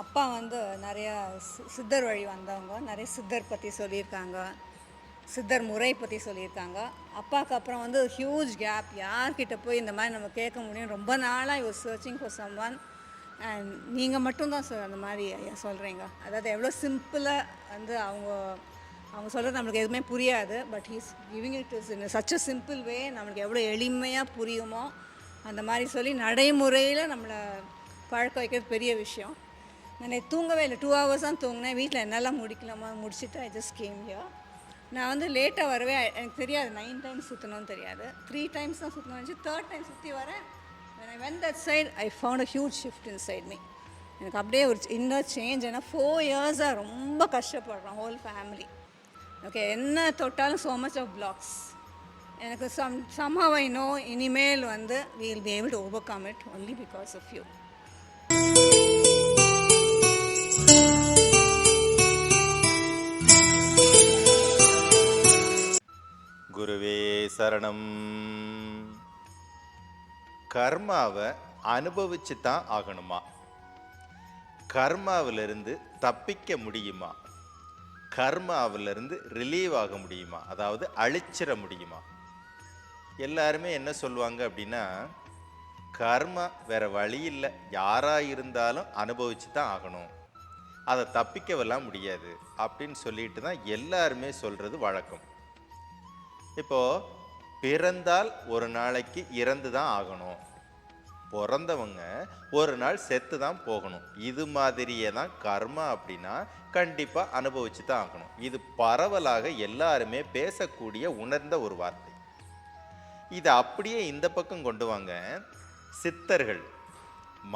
அப்பா வந்து நிறையா சித்தர் வழி வந்தவங்க, நிறைய சித்தர் பற்றி சொல்லியிருக்காங்க, சித்தர் முறை பற்றி சொல்லியிருக்காங்க. அப்பாவுக்கு அப்புறம் வந்து ஹியூஜ் கேப், யார்கிட்ட போய் இந்த மாதிரி நம்ம கேட்க முடியும்? ரொம்ப நாளாக you searching for someone, and நீங்கள் மட்டும்தான் சார் அந்த மாதிரி சொல்கிறீங்க. அதாவது எவ்வளோ சிம்பிளாக வந்து அவங்க அவங்க சொல்கிறது நம்மளுக்கு எதுவுமே புரியாது, but he's giving it is in such a simple வே. நம்மளுக்கு எவ்வளோ எளிமையாக புரியுமோ அந்த மாதிரி சொல்லி நடைமுறையில் நம்மளை பழக்க வைக்கிறது பெரிய விஷயம். நான் தூங்கவே இல்லை, 2 hours தான் தூங்கினேன். வீட்டில் என்னெல்லாம் முடிக்கலாமா முடிச்சுட்டு ஐ ஜஸ்ட் கேம் ஹியர். நான் வந்து லேட்டாக வரவே, எனக்கு தெரியாது 9 times சுற்றணும்னு தெரியாது, 3 times தான் சுற்றணும்னு நினச்சி 3rd time சுற்றி வரேன். when I went that side I found a huge shift inside me. எனக்கு அப்படியே ஒரு இன்னர் சேஞ்ச். ஏன்னா 4 years-ஆக ரொம்ப கஷ்டப்படுறோம் ஹோல் ஃபேமிலி. ஓகே, என்ன தொட்டாலும் so much of blocks. எனக்கு somehow I know இனிமேல் வந்து we will be able to overcome it only because of you. குருவே சரணம். கர்மாவை அனுபவிச்சு தான் ஆகணுமா? கர்மாவிலிருந்து தப்பிக்க முடியுமா? கர்மாவிலிருந்து ரிலீவ் ஆக முடியுமா? அதாவது அழிச்சிட முடியுமா? எல்லாருமே என்ன சொல்லுவாங்க அப்படின்னா, கர்மா வேற வழி இல்லை, யாரா இருந்தாலும் அனுபவிச்சு தான் ஆகணும், அதை தப்பிக்கவெல்லாம் முடியாது அப்படின்னு சொல்லிட்டு தான் எல்லாருமே சொல்றது வழக்கம். இப்போ பிறந்தால் ஒரு நாளைக்கு இறந்து தான் ஆகணும், பிறந்தவங்க ஒரு நாள் செத்து தான் போகணும், இது மாதிரியே தான் கர்மா அப்படின்னா கண்டிப்பா அனுபவிச்சு தான் ஆகணும். இது பரவலாக எல்லாருமே பேசக்கூடிய உணர்ந்த ஒரு வார்த்தை. இதை அப்படியே இந்த பக்கம் கொண்டு வாங்க. சித்தர்கள்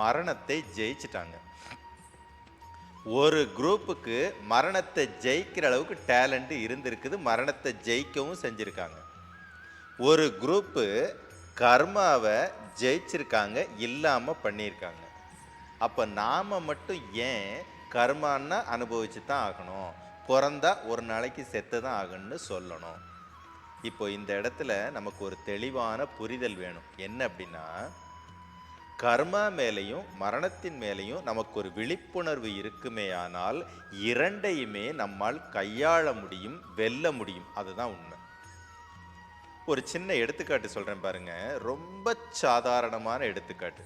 மரணத்தை ஜெயிச்சிட்டாங்க. ஒரு குரூப்புக்கு மரணத்தை ஜெயிக்கிற அளவுக்கு டேலண்ட் இருந்திருக்குது, மரணத்தை ஜெயிக்கவும் செஞ்சிருக்காங்க. ஒரு குரூப்பு கர்மாவை ஜெயிச்சிருக்காங்க, இல்லாம பண்ணியிருக்காங்க. அப்ப நாம மட்டும் ஏன் கர்மான்னா அனுபவிச்சு தான் ஆகணும், பிறந்தா ஒரு நாளைக்கு செத்து தான் ஆகணும்னு சொல்லணும்? இப்போ இந்த இடத்துல நமக்கு ஒரு தெளிவான புரிதல் வேணும். என்ன அப்படின்னா, கர்மா மேலையும் மரணத்தின் மேலையும் நமக்கு ஒரு விழிப்புணர்வு இருக்குமேயானால் இரண்டையுமே நம்மால் கையாள முடியும், வெல்ல முடியும். அதுதான் உண்மை. ஒரு சின்ன எடுத்துக்காட்டு சொல்றேன் பாருங்க, ரொம்ப சாதாரணமான எடுத்துக்காட்டு.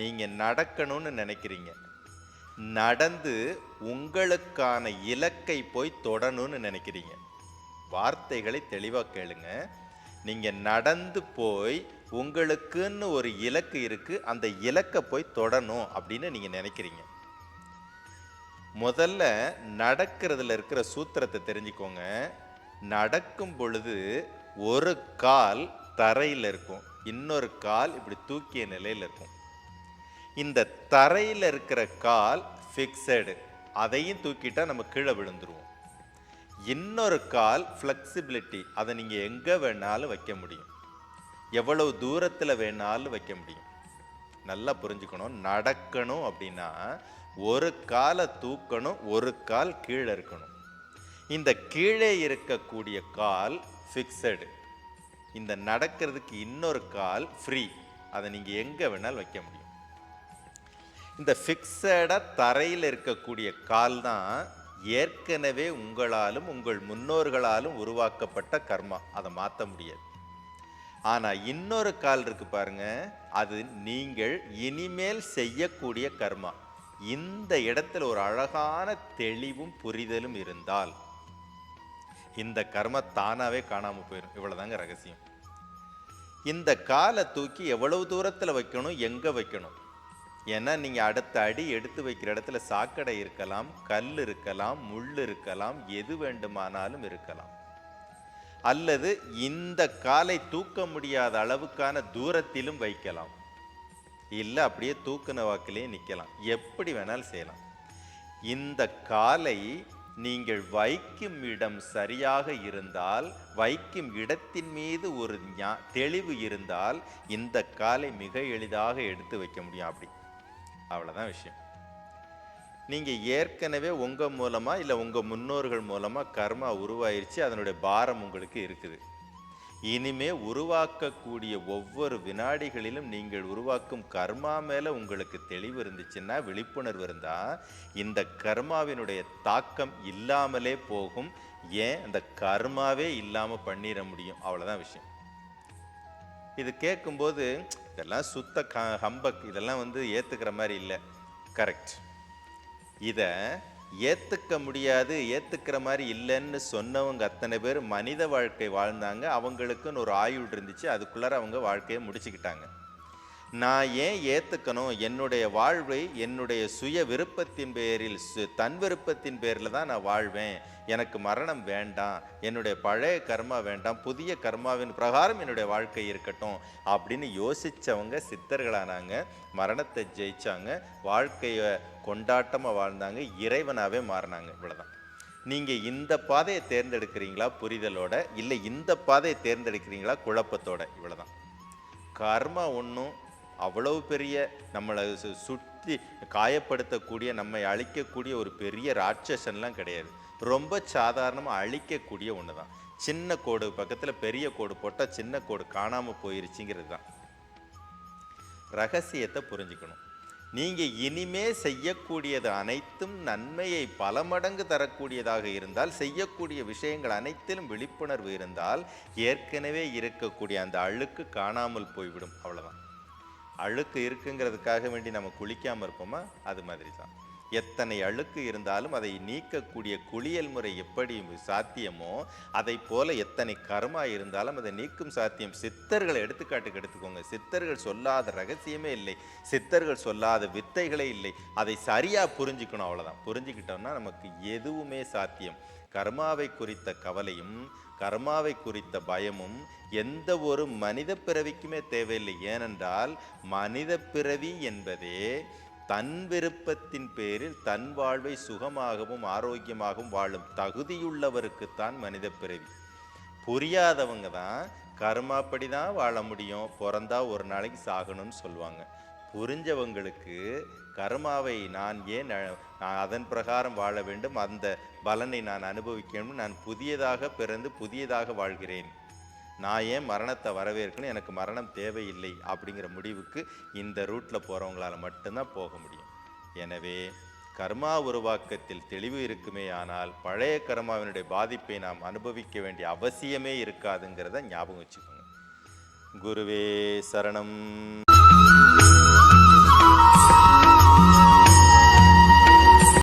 நீங்க நடக்கணும்னு நினைக்கிறீங்க, நடந்து உங்களுக்கான இலக்கை போய் தொடணும்னு நினைக்கிறீங்க. வார்த்தைகளை தெளிவா கேளுங்க. நீங்க நடந்து போய் உங்களுக்குன்னு ஒரு இலக்கு இருக்கு, அந்த இலக்கை போய் தொடணும் அப்படின்னு நீங்க நினைக்கிறீங்க. முதல்ல நடக்கிறதுல இருக்கிற சூத்திரத்தை தெரிஞ்சுக்கோங்க. நடக்கும் பொழுது ஒரு கால் தரையில் இருக்கும், இன்னொரு கால் இப்படி தூக்கிய நிலையில் இருக்கும். இந்த தரையில் இருக்கிற கால் ஃபிக்ஸடு, அதையும் தூக்கிட்டா நம்ம கீழே விழுந்துருவோம். இன்னொரு கால் ஃப்ளெக்சிபிலிட்டி, அதை நீங்கள் எங்கே வேணாலும் வைக்க முடியும், எவ்வளவு தூரத்தில் வேணாலும் வைக்க முடியும். நல்லா புரிஞ்சுக்கணும். நடக்கணும் அப்படின்னா ஒரு காலை தூக்கணும், ஒரு கால் கீழே இருக்கணும். இந்த கீழே இருக்கக்கூடிய கால் ஃபிக்ஸடு, இந்த நடக்கிறதுக்கு இன்னொரு கால் ஃப்ரீ, அதை நீங்கள் எங்கே வேணாலும் வைக்க முடியும். இந்த ஃபிக்ஸடாக தரையில் இருக்கக்கூடிய கால் தான் ஏற்கனவே உங்களாலும் உங்கள் முன்னோர்களாலும் உருவாக்கப்பட்ட கர்மா, அதை மாற்ற முடியாது. ஆனால் இன்னொரு கால் இருக்கு பாருங்க, அது நீங்கள் இனிமேல் செய்யக்கூடிய கர்மா. இந்த இடத்துல ஒரு அழகான தெளிவும் புரிதலும் இருந்தால் இந்த கர்மா தானாவே காணாம போயிடும். இவ்வளவுதாங்க ரகசியம். இந்த காலை தூக்கி எவ்வளவு தூரத்தில் வைக்கணும், எங்க வைக்கணும்? ஏன்னா நீங்க அடுத்த அடி எடுத்து வைக்கிற இடத்துல சாக்கடை இருக்கலாம், கல் இருக்கலாம், முள் இருக்கலாம், எது வேண்டுமானாலும் இருக்கலாம். அல்லது இந்த காலை தூக்க முடியாத அளவுக்கான தூரத்திலும் வைக்கலாம், இல்லை அப்படியே தூக்குன வாக்கிலே நிற்கலாம், எப்படி வேணாலும் செய்யலாம். இந்த காலை நீங்கள் வைக்கும் இடம் சரியாக இருந்தால், வைக்கும் இடத்தின் மீது ஒரு தெளிவு இருந்தால் இந்த காலை மிக எளிதாக எடுத்து வைக்க முடியும். அப்படி அவ்வளோதான் விஷயம். நீங்கள் ஏற்கனவே உங்கள் மூலமாக இல்லை உங்கள் முன்னோர்கள் மூலமாக கர்மா உருவாயிருச்சு, அதனுடைய பாரம் உங்களுக்கு இருக்குது. இனிமே உருவாக்கக்கூடிய ஒவ்வொரு வினாடிகளிலும் நீங்கள் உருவாக்கும் கர்மா மேல உங்களுக்கு தெளிவு இருந்துச்சுன்னா, விழிப்புணர்வு இருந்தா, இந்த கர்மாவினுடைய தாக்கம் இல்லாமலே போகும். ஏன் அந்த கர்மாவே இல்லாம பண்ணிட முடியும். அவ்வளவுதான் விஷயம். இது கேட்கும்போது இதெல்லாம் சுத்த ஹம்பக், இதெல்லாம் ஏத்துக்கிற மாதிரி இல்லை. கரெக்ட். இதை ஏத்துக்க முடியாது, ஏத்துக்கிற மாதிரி இல்லைன்னு சொன்னவங்க அத்தனை பேர் மனித வாழ்க்கை வாழ்ந்தாங்க. அவங்களுக்குன்னு ஒரு ஆயுள் இருந்துச்சு, அதுக்குள்ளார அவங்க வாழ்க்கையை முடிச்சுக்கிட்டாங்க. நான் ஏன் ஏத்துக்கணும்? என்னுடைய வாழ்வை என்னுடைய சுய விருப்பத்தின் பேரில், தன் விருப்பத்தின் பேரில் தான் நான் வாழ்வேன். எனக்கு மரணம் வேண்டாம், என்னுடைய பழைய கர்மா வேண்டாம், புதிய கர்மாவின் பிரகாரம் என்னுடைய வாழ்க்கை இருக்கட்டும் அப்படின்னு யோசிச்சவங்க சித்தர்களானாங்க. மரணத்தை ஜெயிச்சாங்க, வாழ்க்கையை கொண்டாட்டமாக வாழ்ந்தாங்க, இறைவனாகவே மாறினாங்க. இவ்வளோதான். நீங்கள் இந்த பாதையை தேர்ந்தெடுக்கிறீங்களா புரிதலோட, இல்லை இந்த பாதையை தேர்ந்தெடுக்கிறீங்களா குழப்பத்தோட? இவ்வளோதான். கர்மா ஒன்றும் அவ்வளவு பெரிய நம்மளை சுற்றி காயப்படுத்தக்கூடிய, நம்மை அழிக்கக்கூடிய ஒரு பெரிய ராட்சசன்லாம் கிடையாது. ரொம்ப சாதாரணமாக அழிக்கக்கூடிய ஒன்று தான். சின்ன கோடு பக்கத்தில் பெரிய கோடு போட்டால் சின்ன கோடு காணாமல் போயிருச்சுங்கிறது தான். ரகசியத்தை புரிஞ்சுக்கணும். நீங்கள் இனிமே செய்யக்கூடியது அனைத்தும் நன்மையை பல மடங்கு தரக்கூடியதாக இருந்தால், செய்யக்கூடிய விஷயங்கள் அனைத்திலும் விழிப்புணர்வு இருந்தால், ஏற்கனவே இருக்கக்கூடிய அந்த அழுக்கு காணாமல் போய்விடும். அவ்வளோதான். அழுக்கு இருக்குங்கிறதுக்காக வேண்டி நம்ம குளிக்காமல் இருப்போமா? அது மாதிரி தான். எத்தனை அழுக்கு இருந்தாலும் அதை நீக்கக்கூடிய குளியல் முறை எப்படி சாத்தியமோ, அதை போல எத்தனை கர்மா இருந்தாலும் அதை நீக்கும் சாத்தியம். சித்தர்களை எடுத்துக்காட்டுக்கு எடுத்துக்கோங்க. சித்தர்கள் சொல்லாத ரகசியமே இல்லை, சித்தர்கள் சொல்லாத வித்தைகளே இல்லை. அதை சரியாக புரிஞ்சுக்கணும். அவ்வளோதான். புரிஞ்சுக்கிட்டோம்னா நமக்கு எதுவுமே சாத்தியம். கர்மாவை குறித்த கவலையும் கர்மாவை குறித்த பயமும் எந்த ஒரு மனித பிறவிக்குமே தேவையில்லை. ஏனென்றால் மனித பிறவி என்பதே தன் விருப்பத்தின் பேரில் தன் வாழ்வை சுகமாகவும் ஆரோக்கியமாகவும் வாழும் தகுதியுள்ளவருக்குத்தான் மனித பிறவி. புரியாதவங்க தான் கர்மாப்படி தான் வாழ முடியும், பிறந்தா ஒரு நாளைக்கு சாகணும்னு சொல்லுவாங்க. புரிஞ்சவங்களுக்கு கர்மாவை நான் ஏன் அதன் பிரகாரம் வாழ வேண்டும், அந்த பலனை நான் அனுபவிக்கணும், நான் புதியதாக பிறந்து புதியதாக வாழ்கிறேன், நான் ஏன் மரணத்தை வரவேற்கணும், எனக்கு மரணம் தேவையில்லை அப்படிங்கிற முடிவுக்கு இந்த ரூட்டில் போகிறவங்களால மட்டும்தான் போக முடியும். எனவே கர்மா உருவாக்கத்தில் தெளிவு இருக்குமே ஆனால் பழைய கர்மாவினுடைய பாதிப்பை நாம் அனுபவிக்க வேண்டிய அவசியமே இருக்காதுங்கிறத ஞாபகம் வச்சுக்கோங்க. குருவே சரணம்.